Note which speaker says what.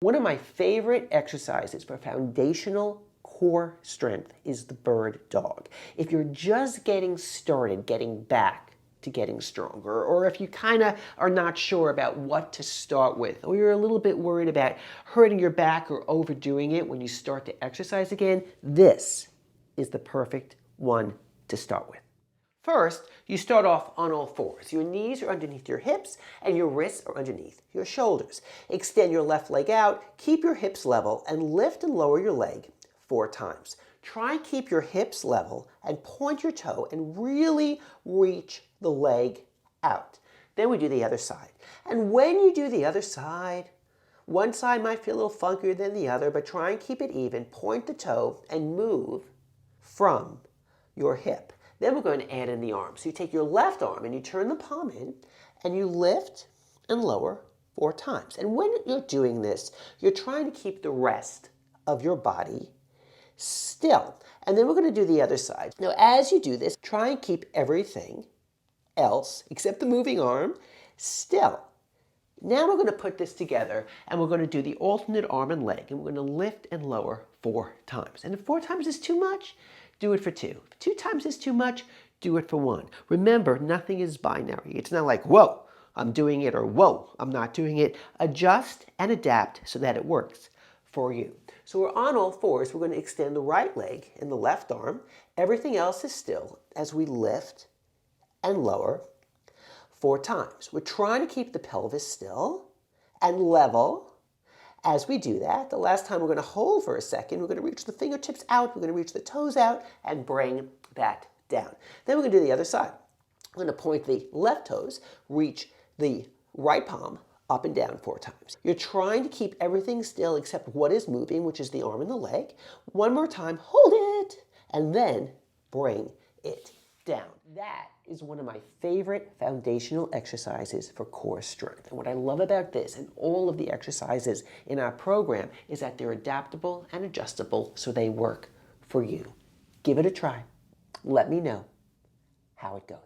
Speaker 1: One of my favorite exercises for foundational core strength is the bird dog. If you're just getting started, getting back to getting stronger, or if you kind of are not sure about what to start with, or you're a little bit worried about hurting your back or overdoing it when you start to exercise again, this is the perfect one to start with. First, you start off on all fours. Your knees are underneath your hips and your wrists are underneath your shoulders. Extend your left leg out, keep your hips level, and lift and lower your leg 4 times. Try and keep your hips level and point your toe and really reach the leg out. Then we do the other side. And when you do the other side, one side might feel a little funkier than the other, but try and keep it even. Point the toe and move from your hip. Then we're going to add in the arm. So you take your left arm and you turn the palm in and you lift and lower 4 times. And when you're doing this, you're trying to keep the rest of your body still. And then we're going to do the other side. Now, as you do this, try and keep everything else, except the moving arm, still. Now we're going to put this together and we're going to do the alternate arm and leg. And we're going to lift and lower 4 times. And if 4 times is too much, do it for 2. If 2 times is too much, do it for 1. Remember, nothing is binary. It's not like, whoa, I'm doing it, or whoa, I'm not doing it. Adjust and adapt so that it works for you. So we're on all fours. We're going to extend the right leg and the left arm. Everything else is still as we lift and lower 4 times. We're trying to keep the pelvis still and level. As we do that, the last time we're going to hold for a second, we're going to reach the fingertips out, we're going to reach the toes out, and bring that down. Then we're going to do the other side. We're going to point the left toes, reach the right palm up and down 4 times. You're trying to keep everything still except what is moving, which is the arm and the leg. One more time, hold it, and then bring it down. That is one of my favorite foundational exercises for core strength. And what I love about this and all of the exercises in our program is that they're adaptable and adjustable so they work for you. Give it a try. Let me know how it goes.